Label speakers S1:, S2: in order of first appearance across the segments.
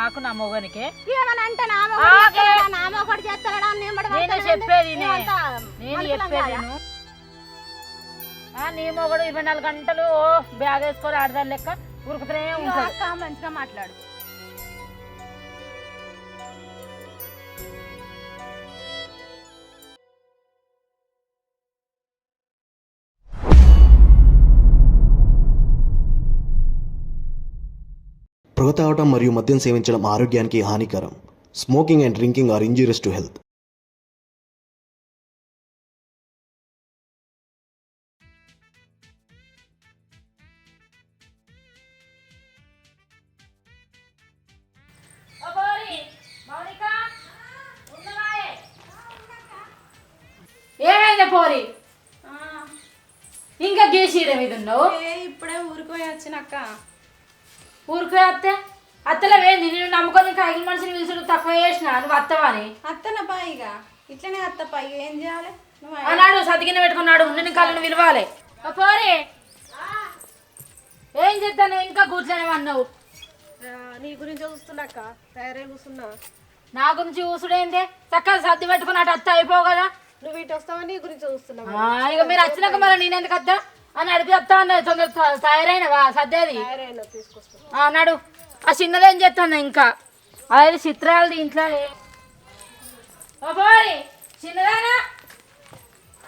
S1: నాకు నా మొగనికి
S2: ఏమని అంటే నా మొగడు చేస్తాడా
S1: నేను చెప్పేది నీ మొగడు 24 గంటలు బ్యాగ్ వేసుకొని ఆడదాని లెక్క ఉరుకుతూనే ఉంటాడు.
S2: మంచిగా మాట్లాడు.
S3: పొగ తాగటం మరియు మద్యం సేవించడం ఆరోగ్యానికి హానికరం. Smoking and drinking are injurious to health.
S1: ఏమైంది పోరి ఇంకా గేసీరం ఇది ఉన్నావు?
S2: ఇప్పుడే ఊరిపోయి వచ్చినక్క.
S1: ఊరికే అత్తే అత్తలేవేంది? నేను నమ్ముకొని కాగిలి మనిషిని పిలిచి తక్కువ చేసిన నువ్వు అత్తవని.
S2: అత్తన పాయిగా ఇట్లనే అత్త పాయి ఏం చేయాలి?
S1: అన్నాడు సతికిన పెట్టుకున్నాడు. నేను కళ్ళను విలువాలి. పోరి ఏం చేస్తాను? ఇంకా కూర్చొని అన్నావు.
S2: నీ గురించి చూస్తున్నాక్క, తయారై కూర్చున్నా.
S1: నా గురించి చూసుడేందే? చక్కగా సర్ది పెట్టుకున్నట్టు అత్త అయిపోవు కదా.
S2: నువ్వు ఇటు వస్తావని నీ గురించి చూస్తున్నావు.
S1: ఇక మీరు వచ్చినాక మళ్ళీ నేను ఎందుకు అత్తా అని అడిపి వస్తా అన్నది. తొందర తయారైనవా? సర్దేది అన్నాడు. ఆ చిన్నదేం చేస్తాను ఇంకా అది చిత్రాలు దీంట్లో చిన్నదానా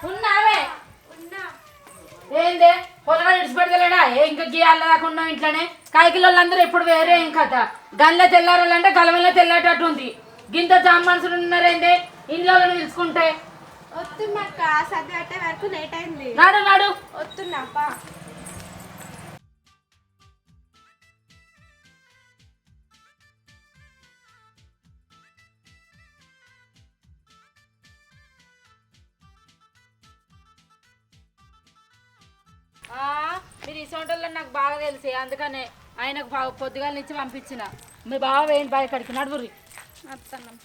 S1: ఉన్నావే? ఏందే పొలగా ఇడిచిపెడతలేడా? ఇంకా గీయాల దాకా ఇంట్లోనే కాయకిలోళ్ళందరూ ఎప్పుడు వేరే ఏం కథ. గల్ల తెల్లారాలంటే గలవెల్ల తెల్లేటట్టు ఉంది. గింత జామ మనుషులు ఉన్నారేందే ఇంట్లో పిలుచుకుంటే?
S2: వస్తున్నక్క, సర్ది కట్టే వరకు లేట్ అయింది.
S1: నాడు నాడు
S2: వస్తున్నాపా.
S1: మీరు ఈ సొంటల్లో నాకు బాగా తెలిసే, అందుకనే ఆయనకు బాగా పొద్దుగాల నుంచి పంపించిన. మీ బాగా వేయండి బాగా కడికి నడువురి.
S2: వస్తున్నాం.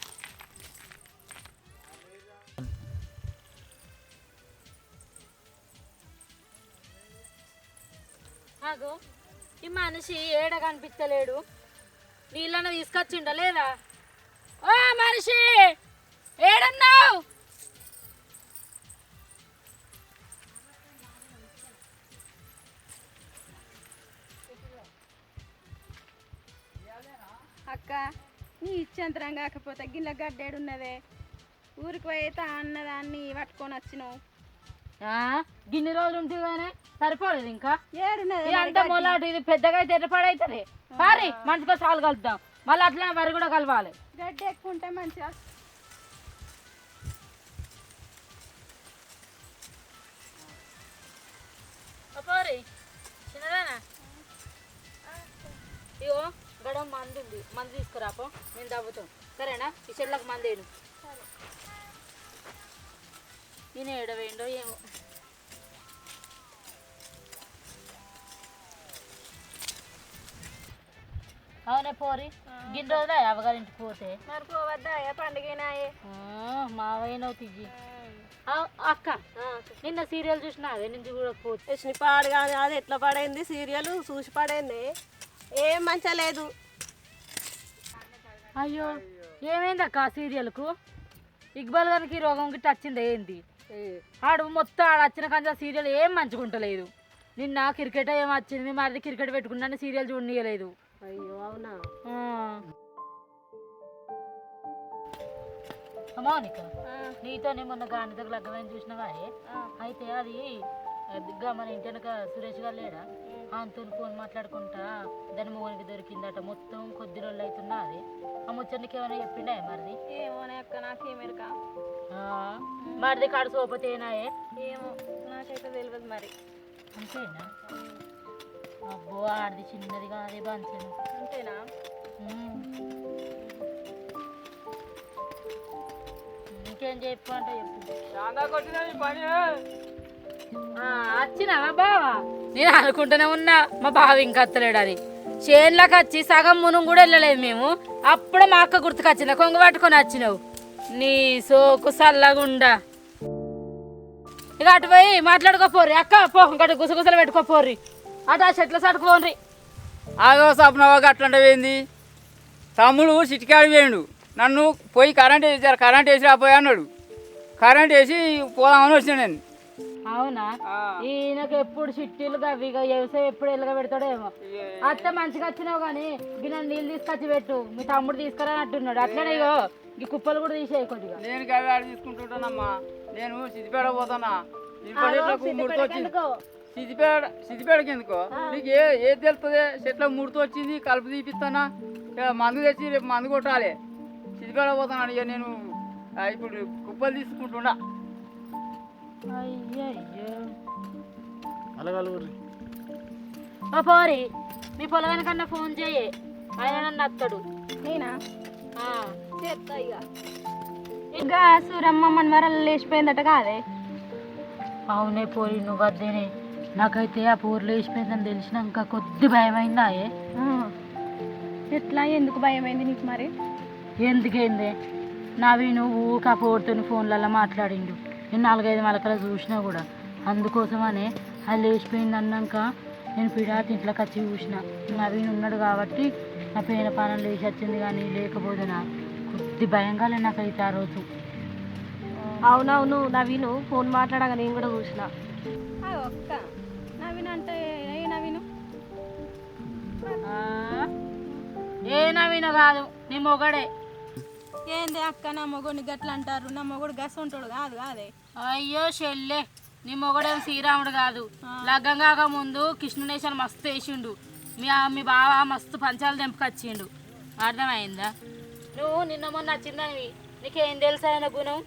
S1: ఆగో ఈ మనిషి ఏడ కనిపించలేడు. నీళ్ళన్న తీసుకొచ్చిండ లేదా? ఓ మనిషి ఏడన్నావు?
S2: అక్క నీ ఇచ్చంతరం కాకపోతే గిల్ల గడ్డేడున్నదే. ఊరికి పోయితే అన్నదాన్ని పట్టుకొని వచ్చినావు.
S1: గిన్ని రోజులు ఉంటుంది కానీ సరిపోలేదు. ఇంకా
S2: ఏడున్నది
S1: అంత మొలాటు ఇది పెద్దగా అయితే ఎర్రపడైతుంది. పారి మంచిగా సాలు కలుపుతాం. మళ్ళీ అట్లనే వరి కూడా కలవాలి.
S2: గడ్డి ఎక్కువ ఉంటే మంచిగా.
S1: పోరి చిన్నదానా ఇగో గడం మందు ఉంది, మందు తీసుకురాపో. నేను తవ్వుతాం సరేనా? ఈ చెట్లకు మందేను. నేను ఏడవేయండో ఏమో. అవునే పోరి గిన్ని రోజులే అవగారింటికి పోతే
S2: మరి పోవద్దా? పండుగనాయే
S1: మావైనవు తియ్యి. అక్క నిన్న సీరియల్ చూసినా అదే నుంచి చూడకపోతే
S2: పాడు కానీ అది ఎట్లా పడైంది సీరియల్? చూసి పడైంది ఏం మంచిగా లేదు.
S1: అయ్యో ఏమైంది అక్క సీరియల్కు? ఇక్బాల్ గారికి రోగం గిట్ట వచ్చింది ఏంది? ఆడు మొత్తం ఆడ వచ్చిన కానీ సీరియల్ ఏం మంచుకుంటలేదు. నిన్న క్రికెట్ ఏం వచ్చింది, మీ మరిది క్రికెట్ పెట్టుకున్నా సీరియల్ చూడనీయలేదు.
S2: అయ్యో అవునా?
S1: మౌనిక నీతోనే మొన్న గాని దగ్గర లగ్గమని చూసినవా? అయితే అది దిగ్గా మన ఇంటి వెనక సురేష్ గారు లేడా? అంతో ఫోన్ మాట్లాడుకుంటా దాని మోనికి దొరికిందట. మొత్తం కొద్ది రోజులు అవుతున్నా అది. ఆ ముచ్చనికి ఏమైనా చెప్పిండా మరిది?
S2: ఏమోనే అక్క, నాకేమెరక.
S1: మరిది కాడు సోపతేనాయే?
S2: ఏమో నాకైతే తెలియదు మరి.
S1: అంతేనా? అబ్బో ఆడిది చిన్నది కాదే బంచను.
S2: అంతేనా?
S1: ఇంకేం చెప్పు అంటే చెప్పు. వచ్చినావా బావా? నేను అనుకుంటూనే ఉన్నా మా బావ ఇంకా అత్తలేడని. చేన్లోకి వచ్చి సగం మునుగు కూడా వెళ్ళలేదు మేము. అప్పుడే మా అక్క గుర్తుకొచ్చిందా కొంగు పట్టుకొని వచ్చినావు. నీ సోకు సల్లగుండా. ఇక అటు పోయి మాట్లాడుకోపోర్రి అక్క. పో ఇంకటి గుసగుసలు పెట్టుకోపోర్రి. అటు ఆ చెట్ల సడుకోర్రి.
S4: ఆగో సప్నవా అట్లాంటివి ఏంది? తమ్ముడు సిటికాడి పోయిండు. నన్ను పోయి కరెంట్ వేసారు, కరెంట్ వేసి రాపోయి అన్నాడు. కరెంట్ వేసి పోదామని వచ్చిన నేను.
S1: అవునా? ఈయనకు ఎప్పుడు చిట్టీలు అవి వ్యవసాయం ఎప్పుడు ఎలుగ పెడతాడో ఏమో. అత్త మంచిగా వచ్చినావు కానీ గిన్నె నీళ్ళు తీసుకొచ్చి పెట్టు, మీ తమ్ముడు తీసుకురా అంటున్నాడు. అట్లనే ఇగో ఈ కుప్పలు కూడా తీసేయి కొద్దిగా.
S4: నేను గవి ఆడ తీసుకుంటుంటానమ్మా. నేను సిద్దిపేట పోతానా, సిద్దిపేటకి ఎందుకో నీకు ఏది తెలుస్తుంది? చెట్ల ముడితో వచ్చింది, కలుపు తీపిస్తానా, మందు తెచ్చి రేపు మందు కొట్టాలి. సిద్దిపేట పోతాను ఇక నేను. ఇప్పుడు కుప్పలు తీసుకుంటున్నా.
S1: అయ్యయ్యో
S5: అలాగలు
S1: ఓ పోరి, మీ పొలగాని కన్నా ఫోన్ చేయి, ఆయన నన్ను అత్తడు.
S2: నేనా
S1: ఆ,
S2: చెప్తా ఇక. ఇంకా సూరమ్మ మనవరాలు లేచిపోయిందట కాదే?
S1: అవునే పోరి, నువ్వు అదేనే. నాకైతే ఆ పూర్లు వేసిపోయిందని తెలిసినాక కొద్ది భయమైందా?
S2: ఎట్లా, ఎందుకు భయమైంది నీకు మరి?
S1: ఎందుకైంది? నవీను ఊక పోరుతో ఫోన్లలో మాట్లాడిండు. నేను 4-5 మలకలు చూసినా కూడా. అందుకోసమనే అది లేచిపోయింది అన్నాక నేను పిడాతి ఇంట్లోకి వచ్చి చూసిన. నవీన్ ఉన్నాడు కాబట్టి నా పేన పానం లేచి వచ్చింది, కానీ లేకపోతే నా కొద్ది భయంగా నాకైతే ఆ రోజు.
S2: అవునవును, నవీను ఫోన్ మాట్లాడగా నేను కూడా చూసిన. ఒక్క నవీన్ అంటే ఏ నవీను?
S1: ఏ నవీన కాదు, నీ మొగడే.
S2: ఏంది అక్క, నా మొగుడిని గట్ల అంటారు? నా మొగుడు గస్ ఉంటాడు కాదు కాదే?
S1: అయ్యో చెల్లె, నీ మొగడేం శ్రీరాముడు కాదు. లగ్గం కాక ముందు కృష్ణునేశ్వరం మస్తు వేసిండు. మీ బావ మస్తు పంచాలు తెంపుకొచ్చిండు. అర్థమైందా? నువ్వు నిన్న మొన్న వచ్చిందని నీకేం తెలుసా ఆయన గుణం?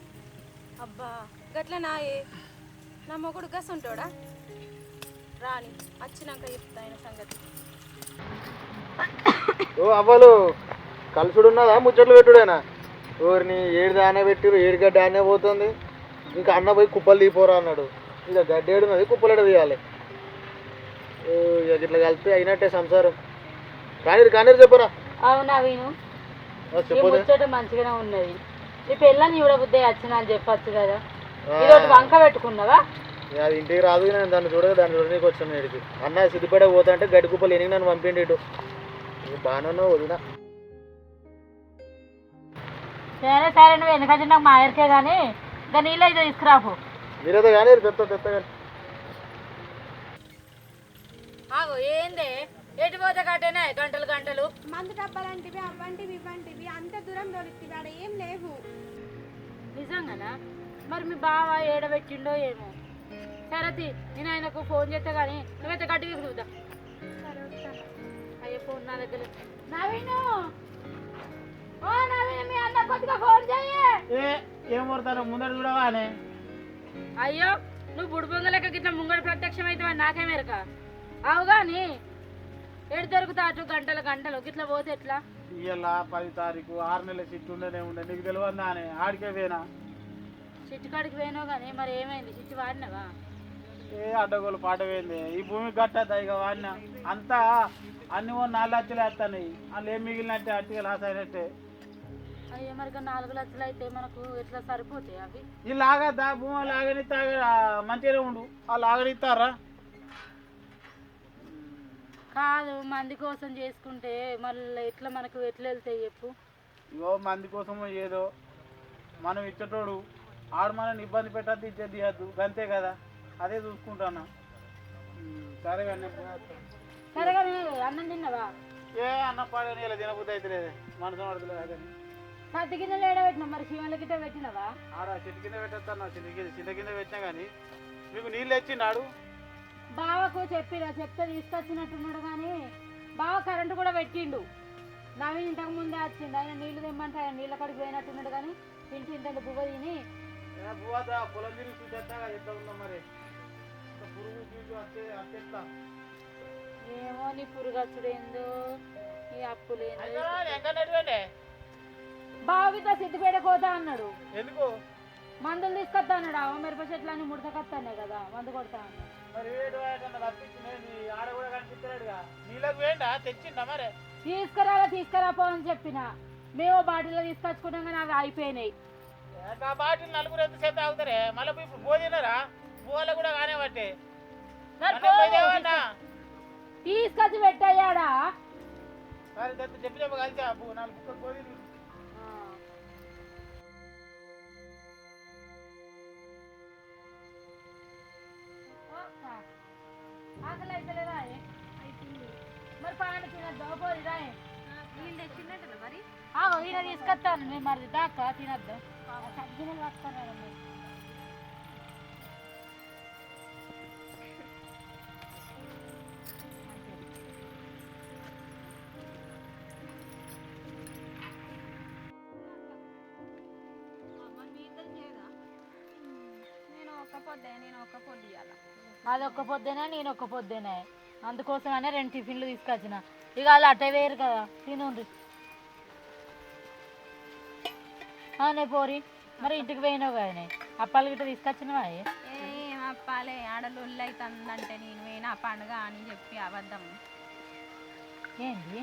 S2: అబ్బా గట్ల నాయే, నా మొగుడు గస్ ఉంటాడా? రాని వచ్చినాక చెప్తా ఆయన సంగతి.
S5: ఓ అవ్వలు కలుసుడు ఉన్నదా, ముచ్చట్లు పెట్టుడేనా? ఊరిని ఏడు దానే పెట్టిరు, ఏడు గడ్డ ఆనే పోతుంది. ఇంకా అన్న పోయి కుప్పలు తీపోరా అన్నాడు. ఇక గడ్డ ఏడున్నది, కుప్పలు తీయాలి. ఇక ఇట్లా కలిపి అయినట్టే సంసారం. కానీ చెప్పరా?
S1: అవునా వీను,
S5: చెప్పదు
S1: ముచ్చట మంచిగానే ఉన్నది. నీ పిల్లని చూడబుద్దే వచ్చిన అని చెప్పచ్చు కదా. ఈరోజు వంక పెట్టుకున్నావా?
S5: అది ఇంటికి రాదు, నేను దాన్ని చూడనీకి వచ్చాను ఇక్కడికి. అన్న సిద్దిపేట పోతా అంటే గడ్డి కుప్పలు ఎనిగి నన్ను పంపిండి ఇటు. బాగానే వదినా.
S1: సరే సరే, నువ్వు ఎందుకంటే నాకు మా ఆయనకే కానీ ఇంకా నీళ్ళు అయితే తీసుకురాపు.
S5: మీరైతే కానీ తెస్తా కానీ.
S1: ఆగో ఏందే, ఎటు పోతే కట్టేనా గంటలు గంటలు?
S2: మందు డబ్బాలంటివి అవ్వంటివి ఇవ్వంటివి అంత దూరం దొరికింది, ఆడ ఏం లేవు.
S1: నిజంగానా? మరి మీ బావ ఏడబెట్టిండో ఏమో. సరే నేను ఆయనకు ఫోన్ చేస్తే కానీ నువ్వైతే గట్టి చూద్దా. అయ్యో ఫోన్ నా దగ్గర. నవీను, ఓ నవీను, మీ అన్న కొద్దిగా ఫోన్ చెయ్యి.
S5: ఏం కొడతాను ముందర చూడవానే?
S1: అయ్యో నువ్వు బుడిబొంగ లెక్క గిట్ల ముంగడు ప్రత్యక్షం అయితే నాకేమేరక. అవు కానీ ఎటు దొరుకుతా అటు గంటలు గంటలు గిట్ల పోతే ఎట్లా?
S5: ఇవాళ 10 తారీఖు 6 నెలల చిట్టు ఉండనే ఉండే, నీకు తెలియదా అని ఆడికే పోయినా.
S1: చిట్టు కాడికి పోయినావు కానీ మరి ఏమైంది? చిట్టు వాడినవా?
S5: అడ్డగోలు పాట పోయింది. ఈ భూమి గట్టద్దా ఇక వాడిన అంతా అన్ని 4 లక్షలు వేస్తాయి. వాళ్ళు ఏం మిగిలినట్టే అట్టిగా లాస్ అయినట్టే.
S1: అయ్యో మరి 4 లక్షలు అయితే మనకు ఎట్లా సరిపోతాయి అవి?
S5: ఈ లాగద్దా భూమి లాగనిస్తా మంచిగానే ఉండు. వాళ్ళు లాగనిస్తారా?
S1: కాదు, మంది కోసం చేసుకుంటే మళ్ళీ ఎట్లా మనకు ఎట్లా వెళ్తాయి చెప్పు?
S5: ఇగో మంది కోసం ఏదో మనం ఇచ్చేటోడు ఆడు మనని ఇబ్బంది పెట్టద్దు, ఇచ్చేది ఇవ్వద్దు, అంతే కదా. అదే చూసుకుంటాను. సరే కానీ
S1: సరే కానీ అన్నం తిన్నావా?
S5: అన్నం పాడని ఇలా తినబుద్ధి అయితే లేదు, మనసు పడతలేదు. అదే
S1: పత్తి గిన్నెలు ఏడబెట్టినా, మరి శివన్ల గిట్ట పెట్టినవా?
S5: ఆడ చెట్టు కింద పెట్టేస్తాను, చింత కింద పెట్టినా కానీ మీకు నీళ్ళు తెచ్చిండాడు.
S1: బావకు చెప్తే తీసుకొచ్చినట్టున్నాడు కానీ బావ కరెంటు కూడా పెట్టిండు. నవీన్ ఇంతకు ముందే వచ్చిండు, ఆయన నీళ్లు తెమ్మంటే ఆయన నీళ్ళ కడికి పోయినట్టున్నాడు కానీ ఇంత బువ్వ తిని
S5: పొలం తిరిగి చూసేస్తా ఎట్లా ఉందో మరి. పురుగు చూసి వస్తే అట్టేస్తా.
S1: ఏమో నీ పురుగచ్చుడు ఏందో, ఈ అప్పులేందో. బావితో సిద్ధిపేట కోతా అన్నాడు.
S5: ఎందుకు?
S1: మందులు తీసుకొస్తా అన్నాడు. మిరప చెట్లు అన్ని ముడతకొస్తానే కదా, మందు కొడతా అన్నాడు.
S5: మరి ఆడ కూడా కనిపిస్తున్నాడుగా. నీళ్ళకి వేయండా తెచ్చిండా మరి?
S1: తీసుకురాపో అని చెప్పిన. మేము బాటిల్లో తీసుకొచ్చుకున్నాం కానీ అవి అయిపోయినాయి.
S5: ఆ బాటిల్ 4 ఎంతసేపు తాగుతారే? మళ్ళీ ఇప్పుడు పోదినారా? పోవాలి కూడా కానే బట్టే
S1: తీసుకొచ్చి పెట్టయ్యాడా?
S5: చెప్పి కలిసి అబ్బు 4 కుక్కలు కోదిలు.
S1: ఆకలి అవుతలేదా మరి పాలు తినద్దా పోయిరా
S2: వీళ్ళు తెచ్చిందంట మరి
S1: ఈయన తీసుకొస్తాను మేము మరి దాకా తినద్దాం గిన్నెలు పట్టుకొని
S2: నేను ఒక్క పొద్దు ఇవ్వాల
S1: అది ఒక్క పొద్దునే నేను ఒక్క పొద్దునే అందుకోసమనే 2 టిఫిన్లు తీసుకొచ్చిన ఇక వాళ్ళు అట్టే వేరు కదా తినుండ్రి అవునే పోరి మరి ఇంటికి పోయినావు కదనే అప్పాలు గిట్ట తీసుకొచ్చినవా
S2: ఏం అప్పాలే ఆడలు అవుతుందంటే నేను పోయినా పండుగ అని చెప్పి అబద్ధం
S1: ఏంది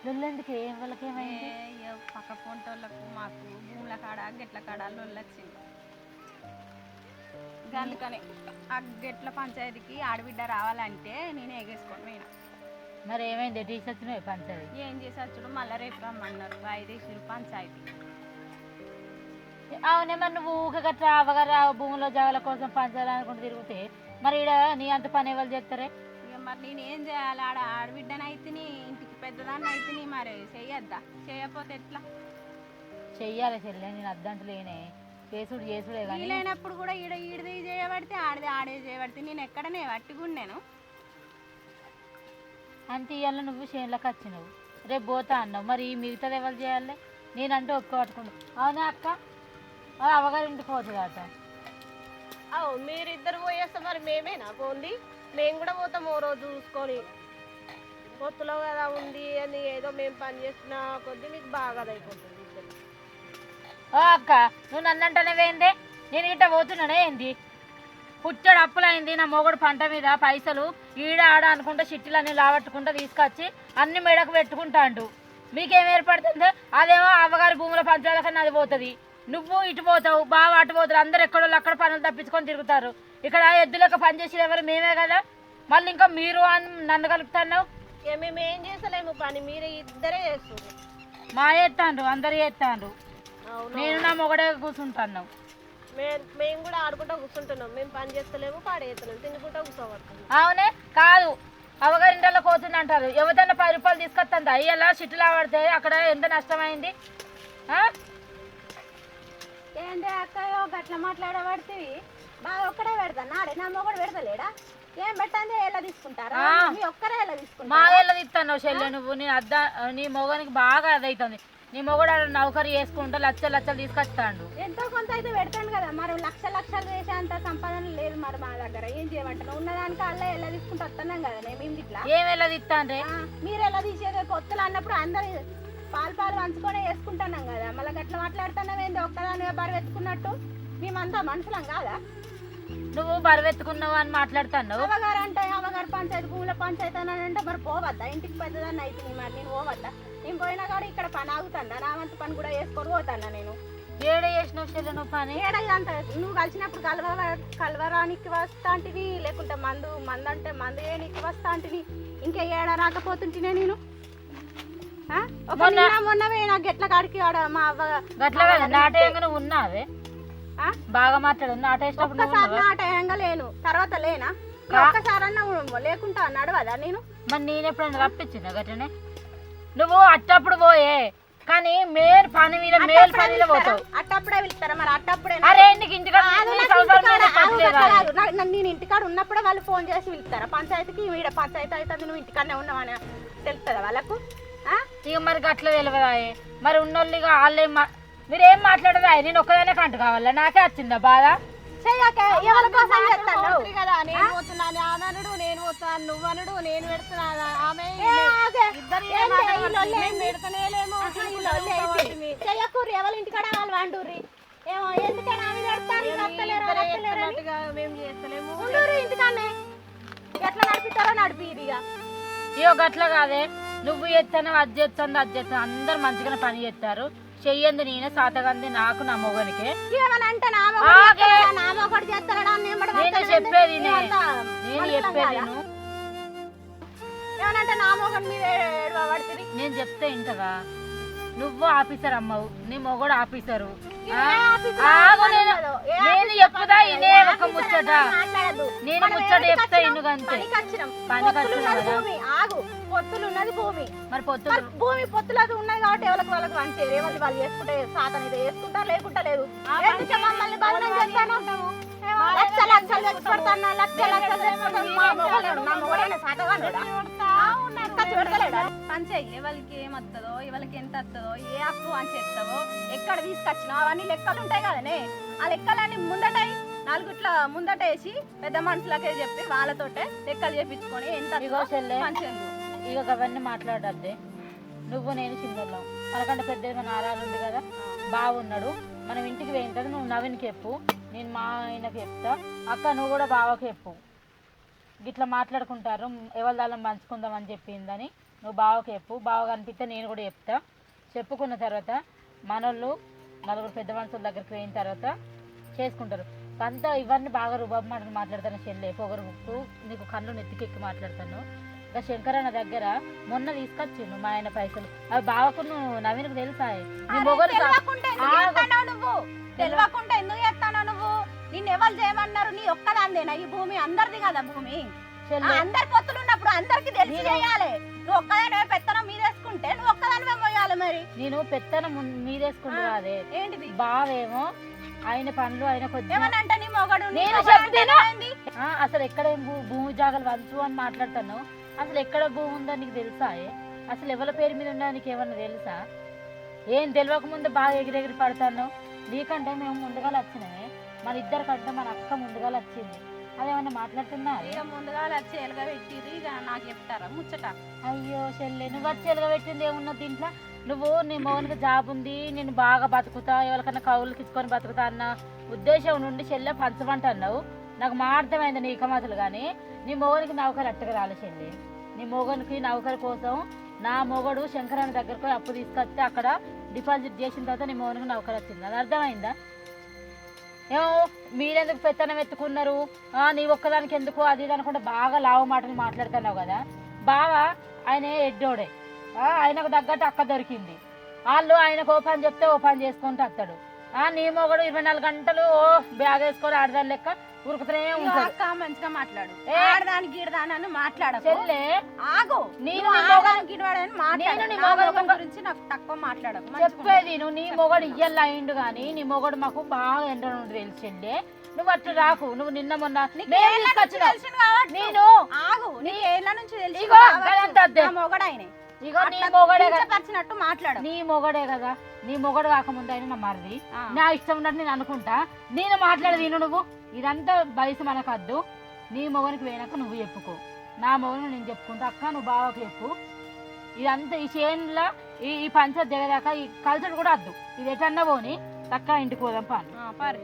S1: లొల్లెందుకు వాళ్ళకేమైంది
S2: పక్క పొంటోళ్ళకు మాకు భూముల కాడ గెట్ల కాడ లొల్లొచ్చింది అందుకని ఆ గెట్ల పంచాయతీకి ఆడబిడ్డ రావాలంటే నేను ఎగేసుకొని పోయినా
S1: మరి ఏమైంది టీషర్ట్స్ పంచాయతీ
S2: ఏం చేసొచ్చుడు మళ్ళీ రేపు రమ్మన్నారు 5 పంచాయతీ
S1: అవునే మరి నువ్వు ఊక గట్రా అవగారు భూముల జాగాల కోసం పంచాలనుకుంటూ తిరిగితే మరి ఈడ నీ అంత పని ఎవరు చేస్తారే
S2: ఇక మరి నేను ఏం చేయాలి ఆడబిడ్డనైతే ఇంటికి పెద్దదాన్ని అయితే మరి చెయ్యొద్దా చేయకపోతే ఎట్లా
S1: చెయ్యాలి చెల్లె నేను అద్దంటలేనే చేసుడే కానీ
S2: లేనప్పుడు కూడా ఈడది చేయబడితే ఆడే చేయబడితే నేను ఎక్కడనే పట్టుకున్నాను
S1: అంటే ఇవాళ నువ్వు చేనులోకి వచ్చినావు రేపు పోతా అన్నావు మరి మిగతాది ఎవరు చేయాలి నేనంటే ఒక్క పట్టుకుంటా అవునా అక్క అవగారు ఇంటికి పోతుంది అట
S6: మీరిద్దరు పోయేస్తే మరి మేమేనా పోంది మేము కూడా పోతాం ఓ రోజు చూసుకొని పొత్తులో కదా ఉంది అని ఏదో మేము పని చేస్తున్న కొద్దీ మీకు బాగా అయిపోతుంది
S1: అక్క నువ్వు నన్ను అంటేనేవేందే నేను గిట్ట పోతున్నానే ఏంది పుట్టడు అప్పులైంది నా మొగుడు పంట మీద పైసలు ఈడ ఆడ అనుకుంటా చిట్టీలన్నీ లావట్టుకుంటా తీసుకొచ్చి అన్ని మెడకు పెట్టుకుంటాండు మీకేం ఏర్పడుతుంది అదేమో అవ్వగారి భూముల పంచాల కన్నా అది పోతుంది నువ్వు ఇటు పోతావు బాగా అటు పోతారు అందరు ఎక్కడోళ్ళు అక్కడ పనులు తప్పించుకొని తిరుగుతారు ఇక్కడ ఎద్దులకు పని చేసేది ఎవరు మేమే కదా మళ్ళీ ఇంకా మీరు నన్ను కలుపుతున్నావు
S6: మేము ఏం చేస్తలేము పని మీరు ఇద్దరే చేస్తుంది
S1: మా చేస్తాండ్రు అందరు చేస్తాండ్రు నేను నా మొగడే కూర్చుంటున్నావు
S6: మేము కూడా ఆడుకుంటూ కూర్చుంటున్నాం మేము పని చేస్తలేము పాడేస్తున్నాం తినుకుంటూ కూర్చోబడుతున్నాం
S1: అవునే కాదు అవగారింటలో పోతుంది అంటారు ఎవరిదన్నా 10 రూపాయలు తీసుకొస్తుందా అయ్యలా చిట్టులా పడితే అక్కడ ఎంత నష్టమైంది
S2: ఏంటి అక్కయో గట్ల మాట్లాడబడితే బాగా ఒక్కడే పెడతా నాడే నా మొగడు పెడతలేడా ఏం పెట్టండి ఎలా తీసుకుంటారా మీ ఒక్కరే ఎలా తీసుకుంటారా
S1: మా ఎలా తిస్తాను చెల్లె నువ్వు నీ మొగనికి బాగా అదవుతుంది నీ మొగడు నౌకరీ చేసుకుంటా లచ్చలు తీసుకొస్తాడు
S2: ఎంతో కొంత అయితే పెడతాను కదా మరి లక్షలు వేసే అంత సంపాదన లేదు మరి మా దగ్గర ఏం చేయమంటారు ఉన్నదానికి అలా ఎలా తీసుకుంటూ వస్తున్నాం కదా మేము ఇట్లా
S1: ఏం ఎలా తిస్తాండ్రే
S2: మీరు ఎలా తీసేది కొత్తలు అన్నప్పుడు అందరు పాలు పంచుకొని వేసుకుంటున్నాం కదా మళ్ళీ గట్లా మాట్లాడుతున్నాం ఏంది ఒక్కదానిగా బరువెత్తుకున్నట్టు మేమంతా మనుషులం కాదా
S1: నువ్వు బరువెత్తుకున్నావు అని మాట్లాడుతున్నావు
S2: అవగారు పంచాయతీ భూముల పంచాయతీ అని అంటే మరి పోవద్దా ఇంటికి పెద్దదాన్ని అయితే మరి నేను పోవద్దా నేను పోయినా కూడా ఇక్కడ పని ఆగుతాడా నా వంతు పని కూడా వేసుకొని పోతాడా నేను
S1: ఏడ చేసినావు చెల్లె నువ్వు పని
S2: ఏడంత నువ్వు కలిసినప్పుడు కలవరానికి వస్తా అంటివి లేకుంటే మందు అంటే మందు వేయడానికి వస్తా అంటివి ఇంకా ఏడ రాకపోతుంటేనే నేను మొన్న నాకు గెట్ల కాడికి ఆడ మా అవ్వ
S1: గట్ల నాటేయంగా నువ్వు ఉన్నావే బాగా మాట్లాడు
S2: ఒక్కసారి నాటేయంగా లేను తర్వాత లేనా ఒక్కసారి అన్న లేకుంటా నడవదా నేను
S1: మరి నేను ఎప్పుడైనా రప్పించిన గట్లనే నువ్వు అట్టప్పుడు పోయే కానీ మేలు పని మీద మేలు పనిలో పోతావు
S2: అట్టప్పుడే వెళ్తారా మరి అట్టప్పుడే
S1: అరే నీకు ఇంటికాడ
S2: నేను ఇంటికాడ ఉన్నప్పుడే వాళ్ళు ఫోన్ చేసి వెళ్తారా పంచాయతీకి ఈడ పంచాయతీ అవుతుంది నువ్వు ఇంటికాడనే ఉన్నావని తెలుస్తుందా వాళ్ళకు
S1: ఇక మరి గట్ల తెలియదా మరి ఉన్నోళ్ళు ఇక వాళ్ళే మీరేం మాట్లాడదా నేను ఒక్కదానే కంటు కావాలా నాకే వచ్చిందా బాధ
S6: కదా నేను పోతున్నాను ఆమెనుడు నేను పోతున్నాను నువ్వనుడు నేను పెడుతున్నాను ఆమె
S2: చెయ్యకూరి ఎవరి ఇంటికాడ వాళ్ళు వండుర్రి ఏమో ఎందుకని ఆమె
S6: మేము చేస్తలేము
S2: ఇంటికాడనే ఎట్లా నడిపిస్తారో నడిపిరు ఇక
S1: ఇయో గట్ల కాదే నువ్వు చేస్తాను అది చేస్తాను అందరు మంచిగానే పని చేస్తారు చెయ్యంది నేనే సాతగంది నాకు నా మొగనికి నేను చెప్పేది
S2: ఏమనంటే నా మొగన్ మీద పడుతుంది.
S1: నేను చెప్తే ఇంటవా? నువ్వు ఆఫీసర్ అమ్మవు, నీ మొగడు ఆఫీసరు. నేను చెప్పుదా ఇనే ఒక ముచ్చట, నేను ముచ్చట చెప్తా ఇన్నుగంతే.
S2: ఆగు, పొత్తులు ఉన్నది భూమి,
S1: మరి పొత్తులు
S2: భూమి పొత్తులది ఉన్నది కాబట్టి ఎవరికి వాళ్ళకి వంచారు. ఏమది వాళ్ళు చేసుకుంటే సాతన ఇది వేసుకుంటారు, లేకుంటా లేదు. మమ్మల్ని బదనం చేస్తాను, లక్షలు లక్షలు తెచ్చి పెడతాను, లక్షలు లక్షలు తెచ్చి పెడతాను. మా మొగడైనా సాతగానుడా? పంచాయి ఎవరికి ఏమత్తదో, ఎవరికి ఎంత వస్తుందో, ఏ అప్పు అని చెప్తావో, ఎక్కడ తీసుకొచ్చినావు అవన్నీ లెక్కలు ఉంటాయి కదనే. ఆ లెక్కలన్నీ ముందట నలుగుట్ల ముందట వేసి పెద్ద మనుషులకే చెప్పి వాళ్ళతోటే లెక్కలు చేపించుకొని ఎంత
S1: ఇక అవన్నీ మాట్లాడద్దే. నువ్వు నేను చిన్నోళ్ళం, మనకంటే పెద్ద నారాలు ఉంది కదా, బాగున్నాడు. మనం ఇంటికి పోయింటాడు, నువ్వు నవీన్కి చెప్పు, నేను మా ఆయనకి చెప్తా. అక్క నువ్వు కూడా బావకి చెప్పు. గిట్లా మాట్లాడుకుంటారు, ఎవరి దాళ్ళం పంచుకుందాం అని చెప్పిందని నువ్వు బావకి చెప్పు. బావ కనిపిస్తే నేను కూడా చెప్తా. చెప్పుకున్న తర్వాత మనోళ్ళు నలుగురు పెద్ద మనుషుల దగ్గరికి పోయిన తర్వాత చేసుకుంటారు. అంతా ఇవన్నీ బాగా రుబాబు మాటలు మాట్లాడతాను చెల్లె, పొగరు నీకు కళ్ళు నెత్తికెక్కి మాట్లాడతాను. ఇంకా శంకరన్న దగ్గర మొన్న తీసుకొచ్చిండు మా ఆయన పైసలు, అవి బావకు నువ్వు నవీన్కు తెలుసా? నీ మొగరు
S2: నువ్వు తెలియకుండా ఎందుకు చేస్తానో నువ్వు? నిన్ను ఎవరు చేయమన్నారు? నీ ఒక్కదాందేనా ఈ భూమి? అందరిది కదా భూమి, అందరి పొత్తులు ఉన్నప్పుడు అందరికి తెలిసి చేయాలి. నువ్వు ఒక్కదానివే పెత్తనం మీదేసుకుంటే నువ్వు ఒక్కదానివే మోయాలి. మరి
S1: నేను పెత్తనం మీదేసుకుంటా అదే
S2: ఏంటిది?
S1: బావేమో ఆయన పనులు ఆయన కొద్దిగా
S2: ఏమనంటే నీ మొగడు
S1: నేను చెప్తాను. అసలు ఎక్కడ భూమి జాగాలు వంచు అని మాట్లాడతాను. అసలు ఎక్కడ భూమి ఉందో నీకు తెలుసా? అసలు ఎవరి పేరు మీద ఉందో నీకు ఏమన్నా తెలుసా? ఏం తెలియక ముందు బాగా ఎగిరెగిరి పడతాను. నీకంటే మేము ముందుగా వచ్చినామే, మన ఇద్దరి కంటే మన అక్క ముందుగా వచ్చింది. అదేమన్నా మాట్లాడుతున్నా?
S2: ఇక ముందుగా వచ్చి ఎలుగా పెట్టింది, ఇక నాకు చెప్తారా ముచ్చట?
S1: అయ్యో చెల్లె, నువ్వు వచ్చి ఎలుగా పెట్టింది ఏమున్నది దీంట్లో? నువ్వు నీ మౌనికి జాబ్ ఉంది, నేను బాగా బతుకుతా, ఎవరికన్నా కౌలుకి ఇచ్చుకొని బతుకుతా అన్న ఉద్దేశం నుండి చెల్లె పంచమంటున్నావు. నాకు మార్థమైంది నీ ఇకమతులు. కానీ నీ మొగనికి నౌకరు అట్టగా రాలే చెల్లి. నీ మొగనికి నౌకరు కోసం నా మొగడు శంకరన్న దగ్గరకు అప్పు తీసుకొస్తే అక్కడ డిపాజిట్ చేసిన తర్వాత నీ మొగనికి నౌకరు వచ్చింది. అది అర్థమైందా? ఏమో మీరెందుకు పెత్తనం ఎత్తుకున్నారు, నీ ఒక్కదానికి ఎందుకు అది ఇది అనుకుంటే బాగా లావు మాటలు మాట్లాడుతున్నావు కదా. బాగా ఆయన ఎడ్డోడే, ఆయనకు తగ్గట్టు అక్క దొరికింది. వాళ్ళు ఆయనకు ఓపెన్ చెప్తే ఓపెన్ చేసుకుంటూ వస్తాడు. నీ మొగడు 24 గంటలు బ్యాగ్ వేసుకొని ఆడదాని లెక్క ఉరుకుతూనే ఉంటాడు.
S2: అక్క మంచిగా మాట్లాడు, ఆడదానికి గిడదానని మాట్లాడు చెల్లె. ఆగు,
S1: నేను
S2: గురించి నాకు తక్కువ మాట్లాడకు.
S1: చెప్పేది నువ్వు, నీ మొగడు ఇయ్యల్లా అయిండు కానీ నీ మొగడు మాకు బాగా ఎండ నుండి తెలుసు చెల్లె. నువ్వు అట్లా రాకు. నువ్వు నిన్న మొన్న నేను
S2: ఆగు, నీ ఏళ్ళ నుంచి తెలిసి మొగడు ఆయన.
S1: ఇగో నీ మొగడే
S2: పరిచినట్టు మాట్లాడు.
S1: నీ మొగడే కదా, నీ మొగడు కాకముందు అయినా నా మరిది, నా ఇష్టం ఉన్నట్టు నేను అనుకుంటా. నేను మాట్లాడేది విను నువ్వు. ఇదంతా వయసు మనకద్దు. నీ మొగనికి పోయినాక నువ్వు చెప్పుకో, నా మొగను నేను చెప్పుకుంటా. అక్క నువ్వు బావకు చెప్పు. ఇదంతా ఈ చేనులో ఈ పంచాయతీ దిగదాకా ఈ కల్చర్ కూడా వద్దు. ఇది ఎటన్నా పోని తక్క ఇంటికి పోదాం పాను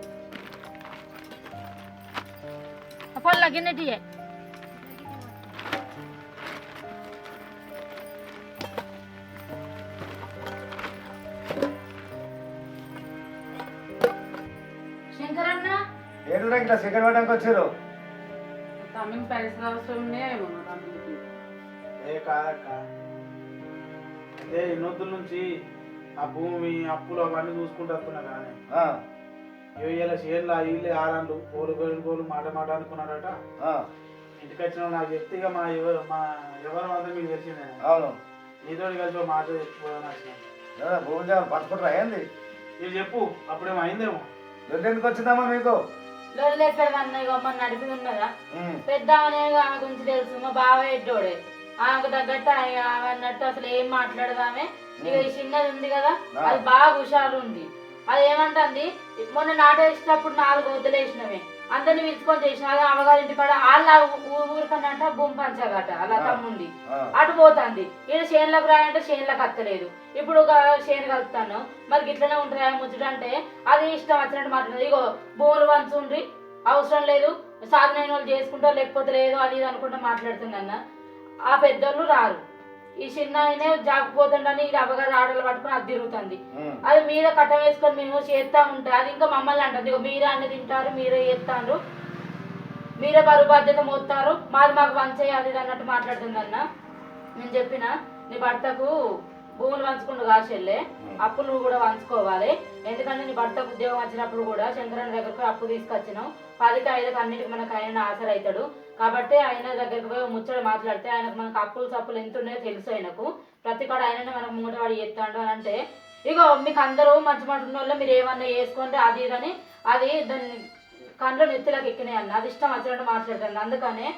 S1: పొల్ల గిన్నెటియే. శంకరన్న
S5: ఏంటంటే ఇట్లా సెకండ్ పడడానికి వచ్చారు?
S7: తమ్మిని పైసలు అవసరమే
S5: ఏ కాదక్క, అదే ఇన్నొద్దుల నుంచి ఆ భూమి అప్పులు అవన్నీ చూసుకుంటూ వస్తున్నా. కానీ ఇలా షేర్లు వీళ్ళే ఆరాళ్ళు కోలు మాట అనుకున్నారట. ఇంటికి వచ్చిన నాకు చెప్తే ఇక మా ఎవరు మాత్రం మీకు తెలిసిందే. అవును, నీతో కలిసి మాట చెప్పుకోవాలని వచ్చినాను. భూమి పట్టుకుంటారా ఏంది? ఇది చెప్పు, అప్పుడేమో అయిందేమో. ఎందుకు వచ్చిందమ్మా మీకు?
S1: మొన్న నడిపి ఉన్నదా పెద్ద ఆమె గురించి తెలుసు. మా బావ ఎడ్డోడే, ఆమెకు తగ్గట్టు ఆమె అన్నట్టు అసలు ఏం మాట్లాడదామే. ఇక ఈ చిన్నది ఉంది కదా, అది బాగా హుషారు ఉంది. అది ఏమంటుంది, మొన్న నాటేసినప్పుడు 4 వదిలేసినవే, అందరిని పిలుచుకొని చేసిన. అది అమ్మగారింటి కాడ వాళ్ళ ఊరికన్నట్ట భూమి పంచగట అలా తమ్ముండి అటు పోతుంది. ఈయన చేనులకు రాయంటే చేనులకు అత్తలేదు. ఇప్పుడు చేను కలుపుతాను, మరి గిట్లనే ఉంటాయా ముచ్చట అంటే అది ఇష్టం వచ్చినట్టు మాట్లాడుతుంది. ఇగో భూములు పంచుండ్రి, అవసరం లేదు, సాధనైన వాళ్ళు చేసుకుంటారు, లేకపోతే లేదు అది ఇది అనుకుంటా మాట్లాడుతుంది అన్న. ఆ పెద్దోళ్ళు రారు. ఈ చిన్న ఆయనే జాగిపోతుండని ఇది అవ్వగారు ఆడలు పట్టుకుని అది తిరుగుతుంది. అది మీద కట్టం వేసుకొని మేము చేస్తా ఉంటే అది ఇంకా మమ్మల్ని అంటుంది, మీరే అన్ని తింటారు, మీరే చేస్తారు, మీరే బరువు బాధ్యత మోస్తారు, మాది మాకు పనిచేయాలి అన్నట్టు మాట్లాడుతుంది అన్న. నేను చెప్పిన నీ భర్తకు భూములు పంచుకుంటూ కాశెళ్ళే అప్పులు నువ్వు కూడా పంచుకోవాలి. ఎందుకంటే నీ భర్తకు ఉద్యోగం వచ్చినప్పుడు కూడా శంకరన్న దగ్గరకు అప్పు తీసుకొచ్చినావు. 10కి 5కి అన్నిటికి మనకు ఆయన ఆసర అవుతాడు. కాబట్టి ఆయన దగ్గరకు పోయి ముచ్చట మాట్లాడితే ఆయనకు మనకు అప్పులు సప్పులు ఎంత ఉన్నాయో తెలుసు. ఆయనకు ప్రతి కాడ ఆయననే మనకు మూటవాడి చేస్తాడు అని అంటే ఇగో మీకు అందరూ మంచి మాట ఉన్న వాళ్ళు మీరు ఏమన్నా వేసుకోండి అది ఇదని అది దాన్ని కండ్లో నెత్తిలోకి ఎక్కినాయి అన్న. అది ఇష్టం వచ్చినట్టు మాట్లాడతాను. అందుకనే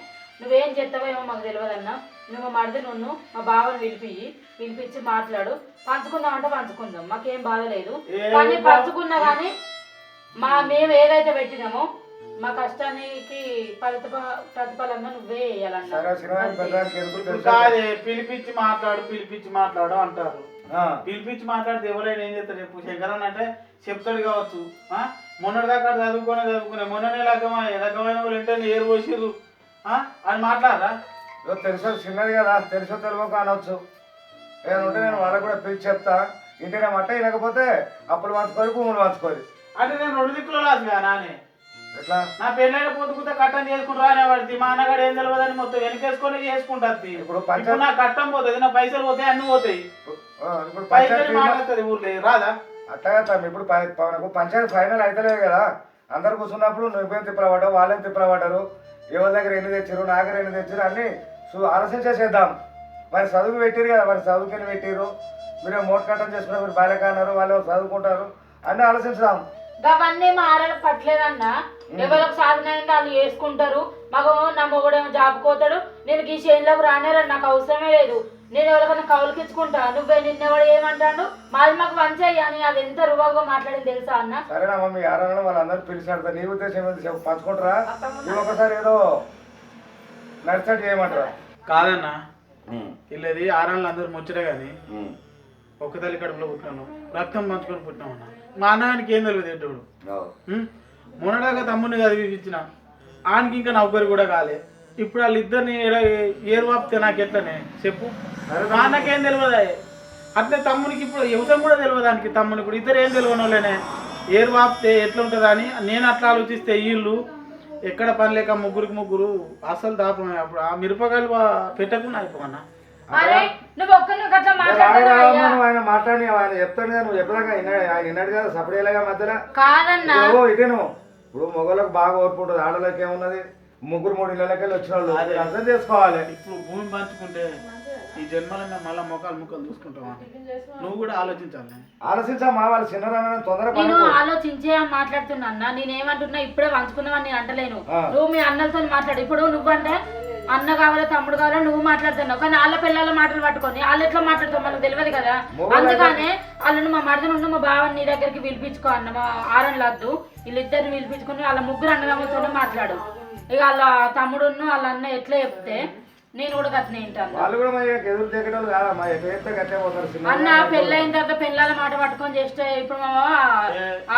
S1: నువ్వేం చేస్తావో ఏమో మాకు తెలియదు అన్న. నువ్వు మా మరిది నువ్వు మా బావని పిలిపించి మాట్లాడు. పంచుకుందాం అంటే పంచుకుందాం, మాకేం బాధ లేదు. కానీ పంచుకున్నా కానీ మేము ఏదైతే పెట్టినామో మా కష్టానికి ప్రతిఫలంగా నువ్వే
S5: కాదే పిలిపించి మాట్లాడు అంటారు. పిలిపించి మాట్లాడితే ఎవరైనా ఏం చేస్తారు చెప్పు. శంకరన్ అంటే చెప్తాడు కావచ్చు. మొన్నటిదాకా చదువుకునే మొన్ననే రకమైన వాళ్ళు ఏంటంటే ఏరు పోసిర్రు అని మాట్లాడరా.
S8: తెలుసు చిన్నది కదా, తెలుసో తెలియక అనవచ్చు. ఏమంటే నేను వాళ్ళకు కూడా పిలిచి చెప్తా. ఇంటినేమంటే వినకపోతే అప్పులు పంచుకోరు, భూములు పంచుకోరు.
S5: అంటే నేను 2 దిక్కులు రాసుగా నానే.
S8: ఎట్లా
S5: నా పెళ్ళైన పొద్దుకుతే కట్టం చేసుకుంటారా అనేవాడిది. మా అన్నగాడు ఏం తెలియదని మొత్తం వెనకేసుకొని చేసుకుంటుంది. ఇప్పుడు నా కట్టం పోతుంది, నా పైసలు పోతాయి, అన్ని పోతాయి.
S8: ఇప్పుడు
S5: పైసలు మాట్లాడుతుంది ఊర్లో రాదా.
S8: అట్టగా ఇప్పుడు పంచాయతీ ఫైనల్ అయితలేదు కదా. అందరు కూర్చున్నప్పుడు నువ్వేం తిప్పల పడ్డావు, వాళ్ళేం తిప్పల పడ్డారు, ఎవరి దగ్గర ఎన్ని తెచ్చారు, నా దగ్గర ఎన్ని తెచ్చారు అన్ని ఆలోచించేసేద్దాం. మరి చదువుకు పెట్టిరు కదా, మరి చదువుకుని పెట్టిరు. మీరే మోట కట్టం చేసుకున్నారు, మీరు బాల్యక అన్నారు, వాళ్ళు చదువుకుంటారు, అన్నీ ఆలోచించుదాం.
S1: అవన్నీ మా ఆడలు పట్టలేదన్న. ఎవరికి సాధన అయింది వాళ్ళు చేసుకుంటారు. మాకు నా మొగుడేమో జాబ్ కోతాడు. నేను ఈ చేనులోకి రానేరని నాకు అవసరమే లేదు. నేను ఎవరికైనా కౌలుకి ఇచ్చుకుంటా. నువ్వే నిన్నెవడు ఏమంటాడు మాది మాకు పంచాయి అని అది ఎంత రుబాగా మాట్లాడింది తెలుసా అన్న.
S8: సరేనా మమ్మీ ఆరాధన వాళ్ళందరూ పిలిచాడు. నీ ఉద్దేశం ఏంటి పంచుకుంటారా? నువ్వు ఒకసారి ఏదో నడిచేట్టు చేయమంటారా?
S5: కాదన్నా, వీళ్ళది 6 నెలలు అందరూ ముచ్చటే కానీ ఒక్క తల్లి కడుపులో పుట్టినాను, రక్తం పంచుకొని పుట్టినాం అన్న. మా అన్నగానికి ఏం తెలియదు ఏంటోడు. మొన్నదాకా తమ్ముడిని చదివించిన ఆనికి ఇంకా నౌకరి కూడా కాలే. ఇప్పుడు వాళ్ళిద్దరిని ఏరు వాపితే నాకు ఎట్లనే చెప్పు. మా అన్నకేం తెలియదా? అట్లే తమ్మునికి ఇప్పుడు యువతం కూడా తెలియదు. దానికి తమ్ముని కూడా ఇద్దరు ఏం తెలియని వాళ్ళనే ఏరు వాపితే ఎట్లుంటుందా అని నేను అట్లా ఆలోచిస్తే వీళ్ళు ఎక్కడ పని లేక ముగ్గురు అసలు దాపం. అప్పుడు ఆ మిరపకాయలు పెట్టకుండా అయిపోవన్నా.
S8: ఆయన మాట్లాడి ఆయన చెప్తాను కదా, నువ్వు చెప్పదాకా ఆయన విన్నాడు కదా. సపరేలాగా మధ్యలో ఇదే నువ్వు ఇప్పుడు మొగలకు బాగా ఓర్పు ఉంటుంది, ఆడలోకి ఏమున్నది. 3 ఇళ్ళకి వెళ్ళి వచ్చిన వాళ్ళు అర్థం చేసుకోవాలి.
S5: ఇప్పుడు భూమి పంచుకుంటే ఈ జన్మలో మళ్ళీ ముఖాలు చూసుకుంటావా? నువ్వు కూడా
S8: ఆలోచించమ్మా. వాళ్ళు చిన్న తొందర
S1: నేను ఆలోచించే మాట్లాడుతున్నా అన్న. నేనేమంటున్నా ఇప్పుడే పంచుకున్నావని నేను అంటలేను. నువ్వు మీ అన్నలతో మాట్లాడు. ఇప్పుడు నువ్వంటే అన్న కావాలా తమ్ముడు కావాలా నువ్వు మాట్లాడుతున్నావు. కానీ వాళ్ళ పిల్లల మాటలు పట్టుకొని వాళ్ళు ఎట్లా మాట్లాడుతావు మనకు తెలియదు కదా. అందుకనే వాళ్ళను మా మరిది నుండి మా బావని నీ దగ్గరికి పిలిపించుకో అన్న. మా ఆరన్లద్దు వీళ్ళిద్దరిని పిలిపించుకొని వాళ్ళ 3 అన్నదమ్ములతోనే మాట్లాడు. ఇక వాళ్ళ తమ్ముడును వాళ్ళ అన్న ఎట్లా చెప్తే నేను కూడా గట్నే వింటాను. అన్న పెళ్ళైన తర్వాత పెళ్ళాల మాట పట్టుకొని చేస్తే ఇప్పుడు మా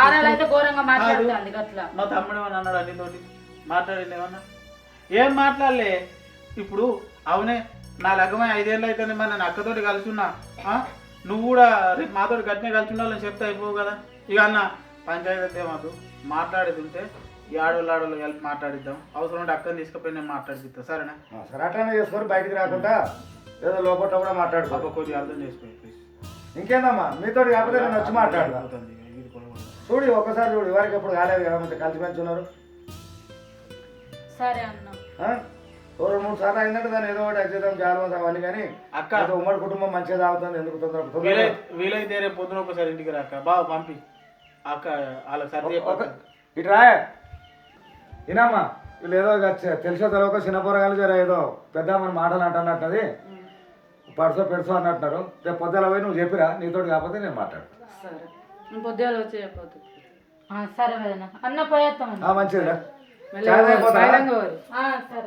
S1: ఆరాలు అయితే ఘోరంగా మాట్లాడుతుంది అట్లా.
S5: మా తమ్ముడు ఏమన్నా అన్నాడు అన్నితోటి మాట్లాడింది ఏమన్నా? ఏం మాట్లాడలే. ఇప్పుడు అవునే నా లగ్గమై 5 ఏళ్ళు అయితే మరి నేను అక్కతోటి కలిసి ఉన్నా. నువ్వు కూడా రేపు మాతోటి గట్టినే కలిసి ఉండాలని చెప్తే అయిపోవు కదా. ఇక అన్న పంచాయతీ మాకు మాట్లాడేది ఉంటే ఈ ఆడోళ్ళు కలిపి మాట్లాడిద్దాం. అవసరం ఉంటే అక్కని తీసుకుపోయి నేను మాట్లాడిపిస్తా. సరేనా?
S8: సరే అట్లనే చేసుకొని బయటికి రాకుండా ఏదో లోపల కూడా మాట్లాడుకో.
S5: కొద్దిగా అర్థం చేసుకోండి ప్లీజ్.
S8: ఇంకేందమ్మా మీతో కాకపోతే నేను వచ్చి మాట్లాడతాను. చూడు ఒకసారి చూడు, ఎవరికి ఎప్పుడు కాలేదు కదా, మంచి కలిసి మంచి ఉన్నారు.
S1: సరే అన్న
S8: 2-3 సార్లు అయిందంటే దాన్ని ఏదో ఒకటి చేద్దాం జాగ్రత్త అవన్నీ. కానీ అక్క ఉమ్మడి కుటుంబం మంచిగా తాగుతుంది. ఎందుకు తొందర
S5: వీలైతే రేపు పొద్దున ఒకసారి ఇంటికి రాక బాగా పంపి అక్క వాళ్ళకి సర్ది
S8: ఇటు రా. వినమ్మా, వీళ్ళు ఏదో తెలిసో తెలియక చిన్న పోరగాలు జర ఏదో పెద్ద మన మాటలు అంటున్నట్టుది పెడుసో అన్నట్టున్నారు. రేపు పొద్దుల పోయి నువ్వు చెప్పిరా, నీతోటి కాకపోతే నేను మాట్లాడు.
S7: సరే పొద్దుగాల వచ్చి చెప్పొద్దు.
S1: సరే అన్న పోయేస్తాం.
S8: మంచిదిరా.
S7: సరే.